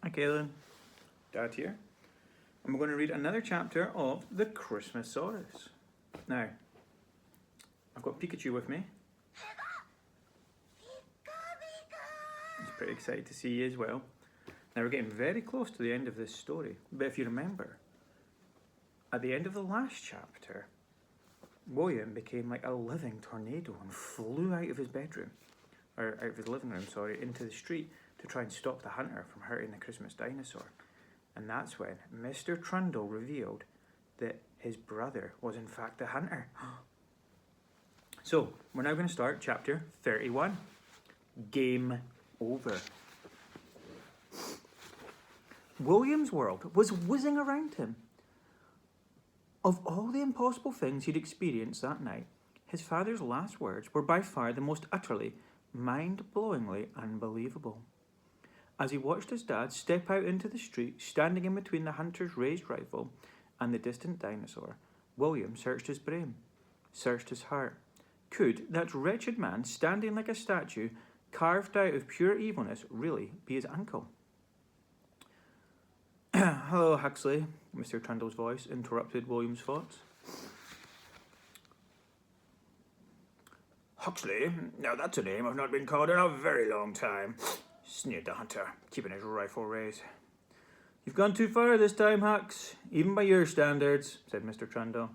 Hi Kaylin, Dad here. And we're going to read another chapter of the Christmasaurus. Now, I've got Pikachu with me. He's pretty excited to see you as well. Now we're getting very close to the end of this story, but if you remember, at the end of the last chapter, William became like a living tornado and flew out of his bedroom, or out of his living room, into the street to try and stop the hunter from hurting the Christmas dinosaur. And that's when Mr. Trundle revealed that his brother was in fact the hunter. So, we're now going to start chapter 31. Game over. William's world was whizzing around him. Of all the impossible things he'd experienced that night, his father's last words were by far the most utterly, mind-blowingly unbelievable. As he watched his dad step out into the street, standing in between the hunter's raised rifle and the distant dinosaur, William searched his brain, searched his heart. Could that wretched man, standing like a statue, carved out of pure evilness, really be his uncle? Hello, Huxley, Mr. Trundle's voice interrupted William's thoughts. Huxley? Now that's a name I've not been called in a very long time, sneered the hunter, keeping his rifle raised. You've gone too far this time, Hux, even by your standards, said Mr. Trundle.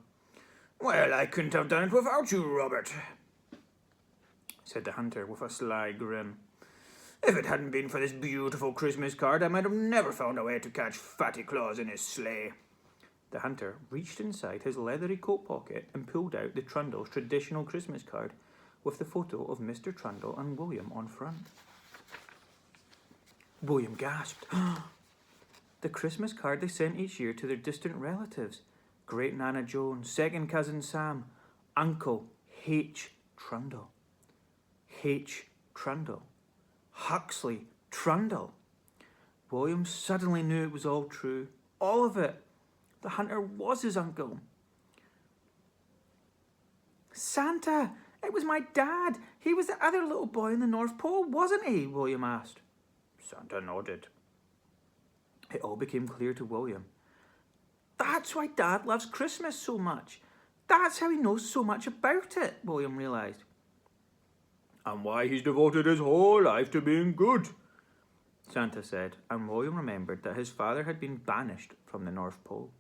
Well, I couldn't have done it without you, Robert, said the hunter with a sly grin. If it hadn't been for this beautiful Christmas card, I might have never found a way to catch Fatty Claus in his sleigh. The hunter reached inside his leathery coat pocket and pulled out the Trundle's traditional Christmas card with the photo of Mr. Trundle and William on front. William gasped. The Christmas card they sent each year to their distant relatives. Great Nana Joan, second cousin Sam, Uncle H. Trundle. H. Trundle. Huxley Trundle. William suddenly knew it was all true. All of it. The hunter was his uncle. Santa! It was my dad! He was the other little boy in the North Pole, wasn't he? William asked. Santa nodded. It all became clear to William. That's why Dad loves Christmas so much. That's how he knows so much about it, William realised. And why he's devoted his whole life to being good, Santa said, and William remembered that his father had been banished from the North Pole.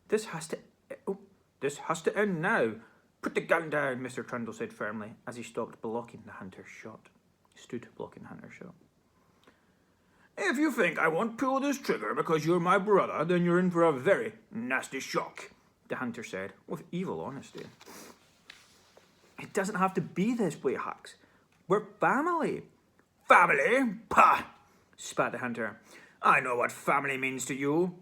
This has to end now. Put the gun down, Mr. Trundle said firmly, as he stopped blocking the hunter's shot. Stood blocking the hunter's shot. If you think I won't pull this trigger because you're my brother, then you're in for a very nasty shock, the hunter said, with evil honesty. It doesn't have to be this way, Hux. We're family. Family? Pah! Spat the hunter. I know what family means to you.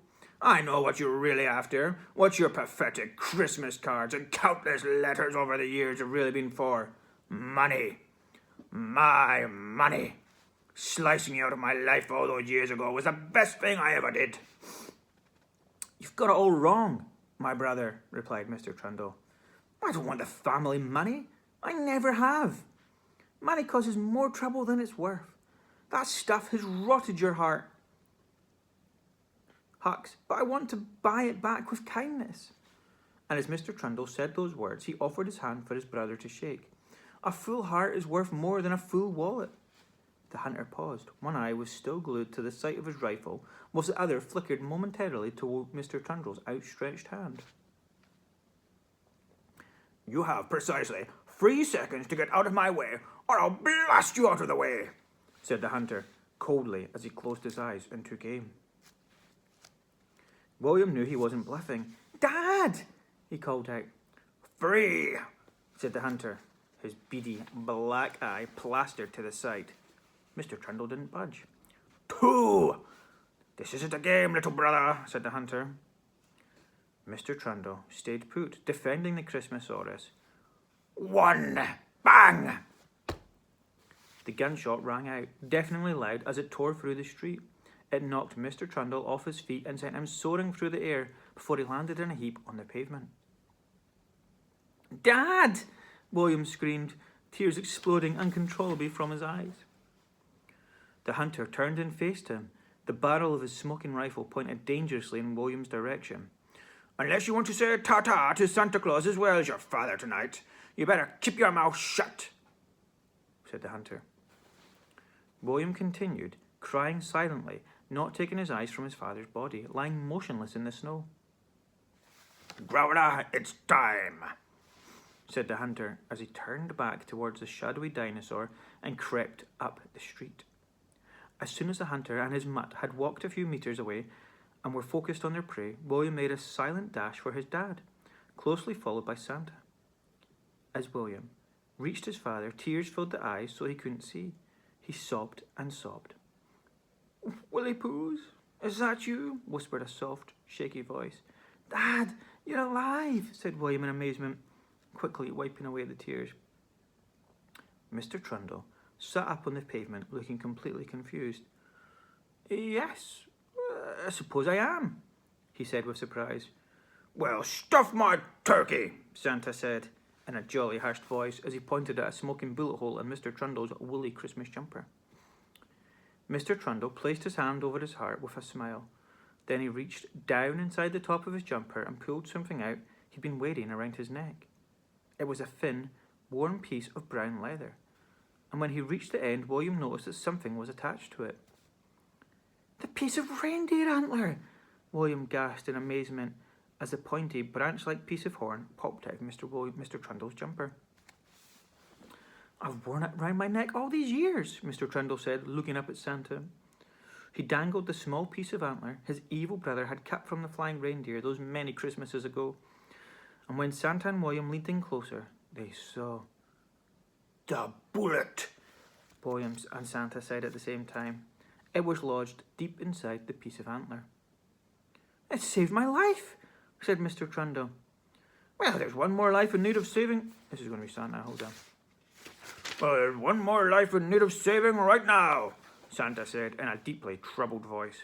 I know what you're really after, what your pathetic Christmas cards and countless letters over the years have really been for. Money. My money. Slicing you out of my life all those years ago was the best thing I ever did. You've got it all wrong, my brother, replied Mr. Trundle. I don't want the family money. I never have. Money causes more trouble than it's worth. That stuff has rotted your heart. Hux, but I want to buy it back with kindness. And as Mr. Trundle said those words, he offered his hand for his brother to shake. A full heart is worth more than a full wallet. The hunter paused. One eye was still glued to the sight of his rifle, whilst the other flickered momentarily toward Mr. Trundle's outstretched hand. You have precisely 3 seconds to get out of my way, or I'll blast you out of the way, said the hunter, coldly as he closed his eyes and took aim. William knew he wasn't bluffing. Dad! He called out. 3, said the hunter, his beady black eye plastered to the side. Mr. Trundle didn't budge. 2! This isn't a game, little brother, said the hunter. Mr. Trundle stayed put, defending the Christmasaurus. 1! Bang! The gunshot rang out, deafeningly loud as it tore through the street. It knocked Mr. Trundle off his feet and sent him soaring through the air before he landed in a heap on the pavement. Dad! William screamed, tears exploding uncontrollably from his eyes. The hunter turned and faced him, the barrel of his smoking rifle pointed dangerously in William's direction. Unless you want to say ta-ta to Santa Claus as well as your father tonight, you better keep your mouth shut, said the hunter. William continued, crying silently, not taking his eyes from his father's body, lying motionless in the snow. Growler, it's time, said the hunter as he turned back towards the shadowy dinosaur and crept up the street. As soon as the hunter and his mutt had walked a few meters away and were focused on their prey, William made a silent dash for his dad, closely followed by Santa. As William reached his father, tears filled the eyes so he couldn't see. He sobbed and sobbed. Willie Poos, is that you? Whispered a soft, shaky voice. Dad, you're alive, said William in amazement, quickly wiping away the tears. Mr. Trundle sat up on the pavement, looking completely confused. Yes, I suppose I am, he said with surprise. Well, stuff my turkey, Santa said in a jolly, hushed voice as he pointed at a smoking bullet hole in Mr. Trundle's woolly Christmas jumper. Mr. Trundle placed his hand over his heart with a smile. Then he reached down inside the top of his jumper and pulled something out he'd been wearing around his neck. It was a thin, worn piece of brown leather, and when he reached the end, William noticed that something was attached to it. The piece of reindeer antler, William gasped in amazement as the pointy, branch-like piece of horn popped out of Mr. Trundle's jumper. I've worn it round my neck all these years, Mr. Trundle said, looking up at Santa. He dangled the small piece of antler his evil brother had cut from the flying reindeer those many Christmases ago. And when Santa and William leaned in closer, they saw... The bullet, William and Santa said at the same time. It was lodged deep inside the piece of antler. It saved my life, said Mr. Trundle. Well, there's one more life in need of saving. This is going to be Santa, hold on. Well, there's one more life in need of saving right now, Santa said in a deeply troubled voice.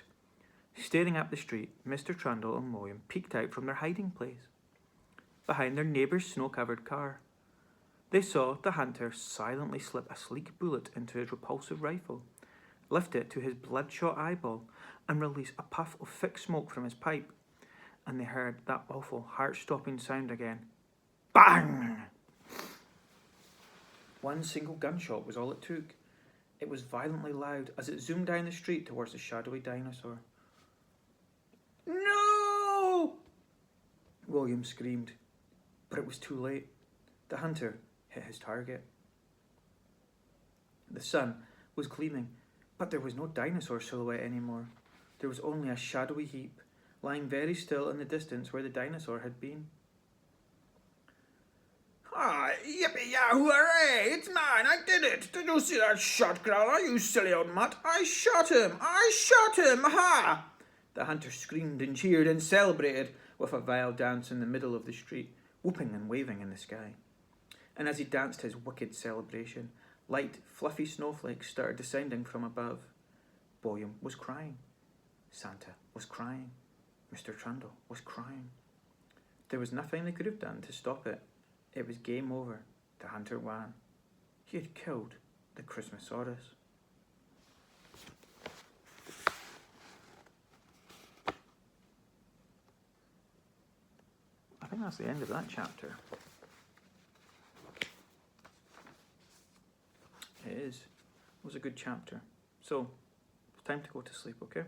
Staring up the street, Mr. Trundle and William peeked out from their hiding place, behind their neighbour's snow-covered car. They saw the hunter silently slip a sleek bullet into his repulsive rifle, lift it to his bloodshot eyeball, and release a puff of thick smoke from his pipe. And they heard that awful, heart-stopping sound again. Bang! One single gunshot was all it took. It was violently loud as it zoomed down the street towards the shadowy dinosaur. No! William screamed, but it was too late. The hunter hit his target. The sun was gleaming, but there was no dinosaur silhouette anymore. There was only a shadowy heap, lying very still in the distance where the dinosaur had been. Ah, yippee-yahoo, hooray! It's mine! I did it! Did you see that shot, Growler, you silly old mutt? I shot him! I shot him! Ha! The hunter screamed and cheered and celebrated with a vile dance in the middle of the street, whooping and waving in the sky. And as he danced his wicked celebration, light, fluffy snowflakes started descending from above. William was crying. Santa was crying. Mr. Trundle was crying. There was nothing they could have done to stop it. It was game over. The hunter won. He had killed the Christmasaurus. I think that's the end of that chapter. It is. It was a good chapter. So, it's time to go to sleep, okay?